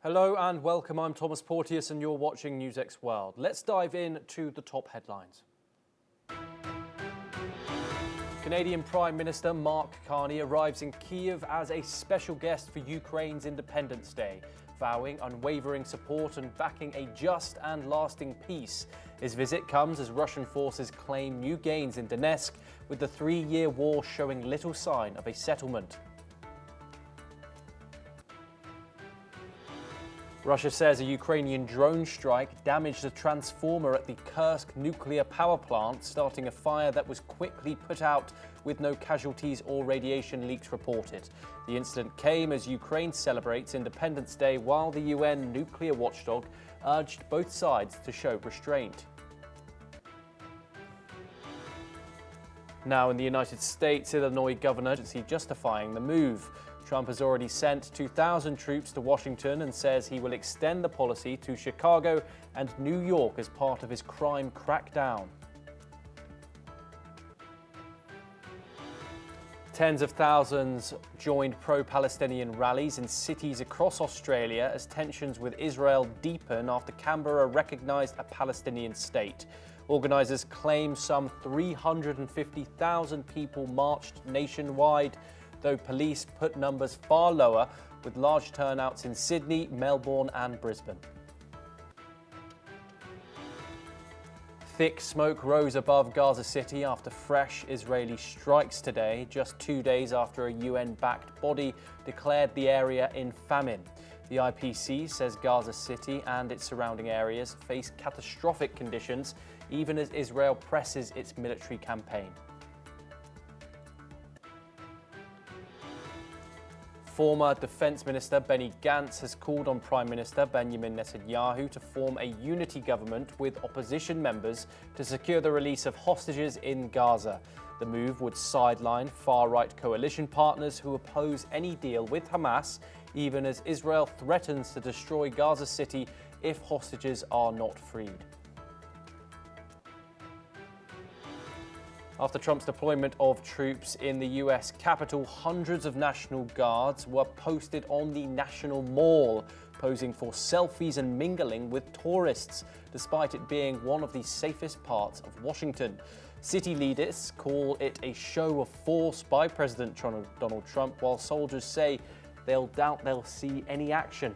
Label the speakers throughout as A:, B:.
A: Hello and welcome. I'm Thomas Porteous and you're watching NewsX World. Let's dive in to the top headlines. Canadian Prime Minister Mark Carney arrives in Kyiv as a special guest for Ukraine's Independence Day, vowing unwavering support and backing a just and lasting peace. His visit comes as Russian forces claim new gains in Donetsk, with the three-year war showing little sign of a settlement. Russia says a Ukrainian drone strike damaged a transformer at the Kursk nuclear power plant, starting a fire that was quickly put out with no casualties or radiation leaks reported. The incident came as Ukraine celebrates Independence Day, while the UN nuclear watchdog urged both sides to show restraint. Now in the United States, Illinois governor justifying the move. Trump has already sent 2,000 troops to Washington and says he will extend the policy to Chicago and New York as part of his crime crackdown. Tens of thousands joined pro-Palestinian rallies in cities across Australia as tensions with Israel deepen after Canberra recognised a Palestinian state. Organisers claim some 350,000 people marched nationwide, though police put numbers far lower, with large turnouts in Sydney, Melbourne and Brisbane. Thick smoke rose above Gaza City after fresh Israeli strikes today, just 2 days after a UN-backed body declared the area in famine. The IPC says Gaza City and its surrounding areas face catastrophic conditions, even as Israel presses its military campaign. Former Defence Minister Benny Gantz has called on Prime Minister Benjamin Netanyahu to form a unity government with opposition members to secure the release of hostages in Gaza. The move would sideline far-right coalition partners who oppose any deal with Hamas, even as Israel threatens to destroy Gaza City if hostages are not freed. After Trump's deployment of troops in the US Capitol, hundreds of National Guards were posted on the National Mall, posing for selfies and mingling with tourists, despite it being one of the safest parts of Washington. City leaders call it a show of force by President Donald Trump, while soldiers say they'll doubt they'll see any action.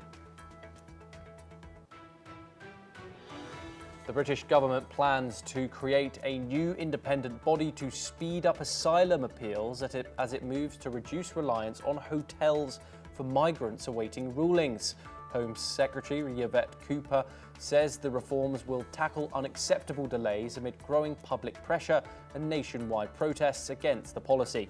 A: The British government plans to create a new independent body to speed up asylum appeals as it moves to reduce reliance on hotels for migrants awaiting rulings. Home Secretary Yvette Cooper says the reforms will tackle unacceptable delays amid growing public pressure and nationwide protests against the policy.